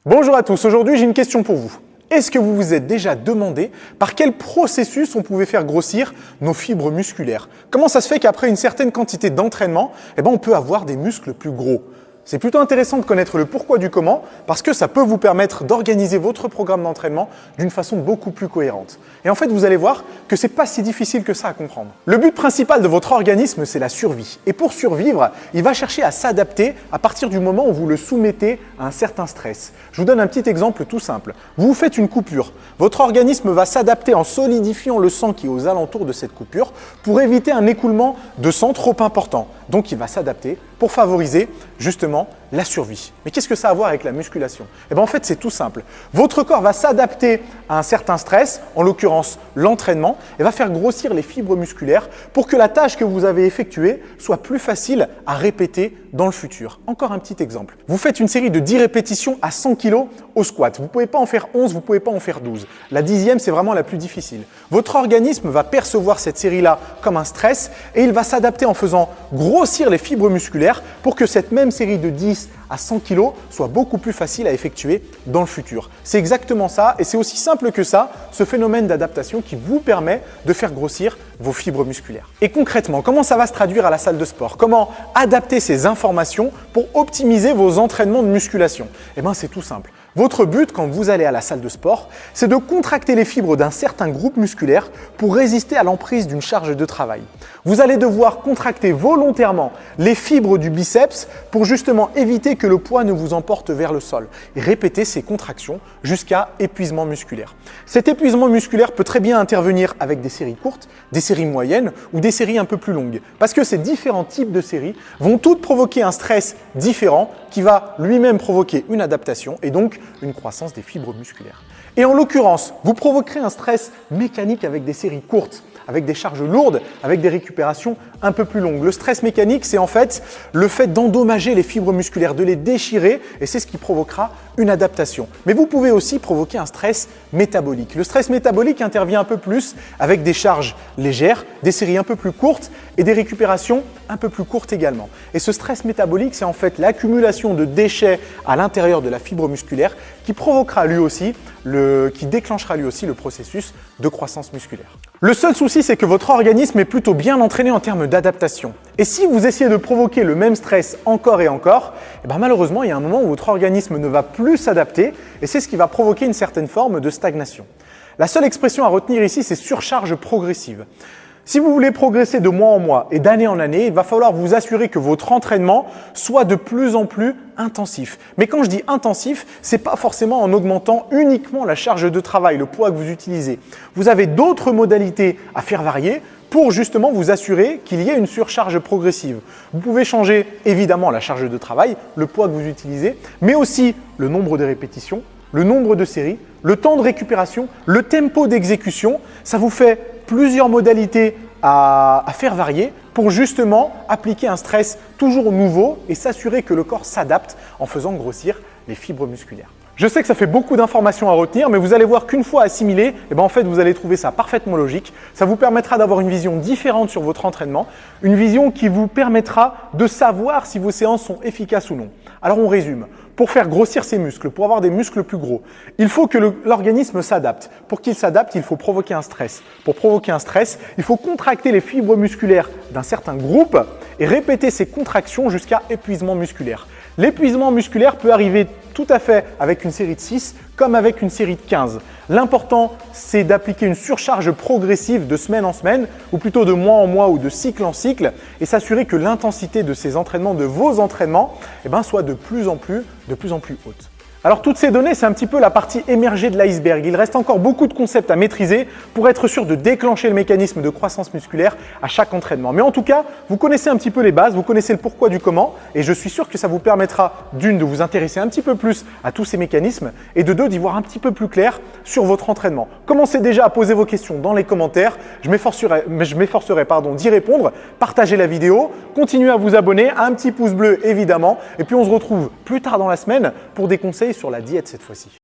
Bonjour à tous, aujourd'hui j'ai une question pour vous. Est-ce que vous vous êtes déjà demandé par quel processus on pouvait faire grossir nos fibres musculaires? Comment ça se fait qu'après une certaine quantité d'entraînement, on peut avoir des muscles plus gros? C'est plutôt intéressant de connaître le pourquoi du comment parce que ça peut vous permettre d'organiser votre programme d'entraînement d'une façon beaucoup plus cohérente. Et en fait, vous allez voir que ce n'est pas si difficile que ça à comprendre. Le but principal de votre organisme, c'est la survie. Et pour survivre, il va chercher à s'adapter à partir du moment où vous le soumettez à un certain stress. Je vous donne un petit exemple tout simple. Vous vous faites une coupure. Votre organisme va s'adapter en solidifiant le sang qui est aux alentours de cette coupure pour éviter un écoulement de sang trop important. Donc, il va s'adapter pour favoriser justement la survie. Mais qu'est-ce que ça a à voir avec la musculation? En fait, c'est tout simple. Votre corps va s'adapter à un certain stress, en l'occurrence l'entraînement, et va faire grossir les fibres musculaires pour que la tâche que vous avez effectuée soit plus facile à répéter dans le futur. Encore un petit exemple. Vous faites une série de 10 répétitions à 100 kg au squat. Vous ne pouvez pas en faire 11, vous ne pouvez pas en faire 12. La 10e, c'est vraiment la plus difficile. Votre organisme va percevoir cette série-là comme un stress et il va s'adapter en faisant grossir les fibres musculaires pour que cette même série de 10 à 100 kg soit beaucoup plus facile à effectuer dans le futur. C'est exactement ça et c'est aussi simple que ça, ce phénomène d'adaptation qui vous permet de faire grossir vos fibres musculaires. Et concrètement, comment ça va se traduire à la salle de sport? Comment adapter ces informations pour optimiser vos entraînements de musculation? C'est tout simple. Votre but quand vous allez à la salle de sport, c'est de contracter les fibres d'un certain groupe musculaire pour résister à l'emprise d'une charge de travail. Vous allez devoir contracter volontairement les fibres du biceps pour justement éviter que le poids ne vous emporte vers le sol et répéter ces contractions jusqu'à épuisement musculaire. Cet épuisement musculaire peut très bien intervenir avec des séries courtes, des séries moyennes ou des séries un peu plus longues parce que ces différents types de séries vont toutes provoquer un stress différent qui va lui-même provoquer une adaptation et donc une croissance des fibres musculaires. Et en l'occurrence, vous provoquerez un stress mécanique avec des séries courtes, avec des charges lourdes, avec des récupérations un peu plus longues. Le stress mécanique, c'est en fait le fait d'endommager les fibres musculaires, de les déchirer et c'est ce qui provoquera une adaptation. Mais vous pouvez aussi provoquer un stress métabolique. Le stress métabolique intervient un peu plus avec des charges légères, des séries un peu plus courtes et des récupérations un peu plus courtes également. Et ce stress métabolique, c'est en fait l'accumulation de déchets à l'intérieur de la fibre musculaire qui provoquera lui aussi, qui déclenchera lui aussi le processus de croissance musculaire. Le seul souci, c'est que votre organisme est plutôt bien entraîné en termes d'adaptation. Et si vous essayez de provoquer le même stress encore et encore, malheureusement, il y a un moment où votre organisme ne va plus s'adapter et c'est ce qui va provoquer une certaine forme de stagnation. La seule expression à retenir ici, c'est surcharge progressive. Si vous voulez progresser de mois en mois et d'année en année, il va falloir vous assurer que votre entraînement soit de plus en plus intensif. Mais quand je dis intensif, ce n'est pas forcément en augmentant uniquement la charge de travail, le poids que vous utilisez. Vous avez d'autres modalités à faire varier pour justement vous assurer qu'il y ait une surcharge progressive. Vous pouvez changer évidemment la charge de travail, le poids que vous utilisez, mais aussi le nombre de répétitions, le nombre de séries, le temps de récupération, le tempo d'exécution. Ça vous fait plusieurs modalités à faire varier pour justement appliquer un stress toujours nouveau et s'assurer que le corps s'adapte en faisant grossir les fibres musculaires. Je sais que ça fait beaucoup d'informations à retenir, mais vous allez voir qu'une fois assimilé, en fait, vous allez trouver ça parfaitement logique. Ça vous permettra d'avoir une vision différente sur votre entraînement, une vision qui vous permettra de savoir si vos séances sont efficaces ou non. Alors on résume. Pour faire grossir ses muscles, pour avoir des muscles plus gros, il faut que l'organisme s'adapte. Pour qu'il s'adapte, il faut provoquer un stress. Pour provoquer un stress, il faut contracter les fibres musculaires d'un certain groupe et répéter ces contractions jusqu'à épuisement musculaire. L'épuisement musculaire peut arriver tout à fait avec une série de 6 comme avec une série de 15. L'important, c'est d'appliquer une surcharge progressive de semaine en semaine ou plutôt de mois en mois ou de cycle en cycle et s'assurer que l'intensité de ces entraînements, de vos entraînements, soit de plus en plus haute. Alors toutes ces données, c'est un petit peu la partie émergée de l'iceberg. Il reste encore beaucoup de concepts à maîtriser pour être sûr de déclencher le mécanisme de croissance musculaire à chaque entraînement. Mais en tout cas, vous connaissez un petit peu les bases, vous connaissez le pourquoi du comment et je suis sûr que ça vous permettra d'une, de vous intéresser un petit peu plus à tous ces mécanismes et de deux, d'y voir un petit peu plus clair sur votre entraînement. Commencez déjà à poser vos questions dans les commentaires. Je m'efforcerai d'y répondre. Partagez la vidéo, continuez à vous abonner, un petit pouce bleu évidemment et puis on se retrouve plus tard dans la semaine pour des conseils sur la diète cette fois-ci.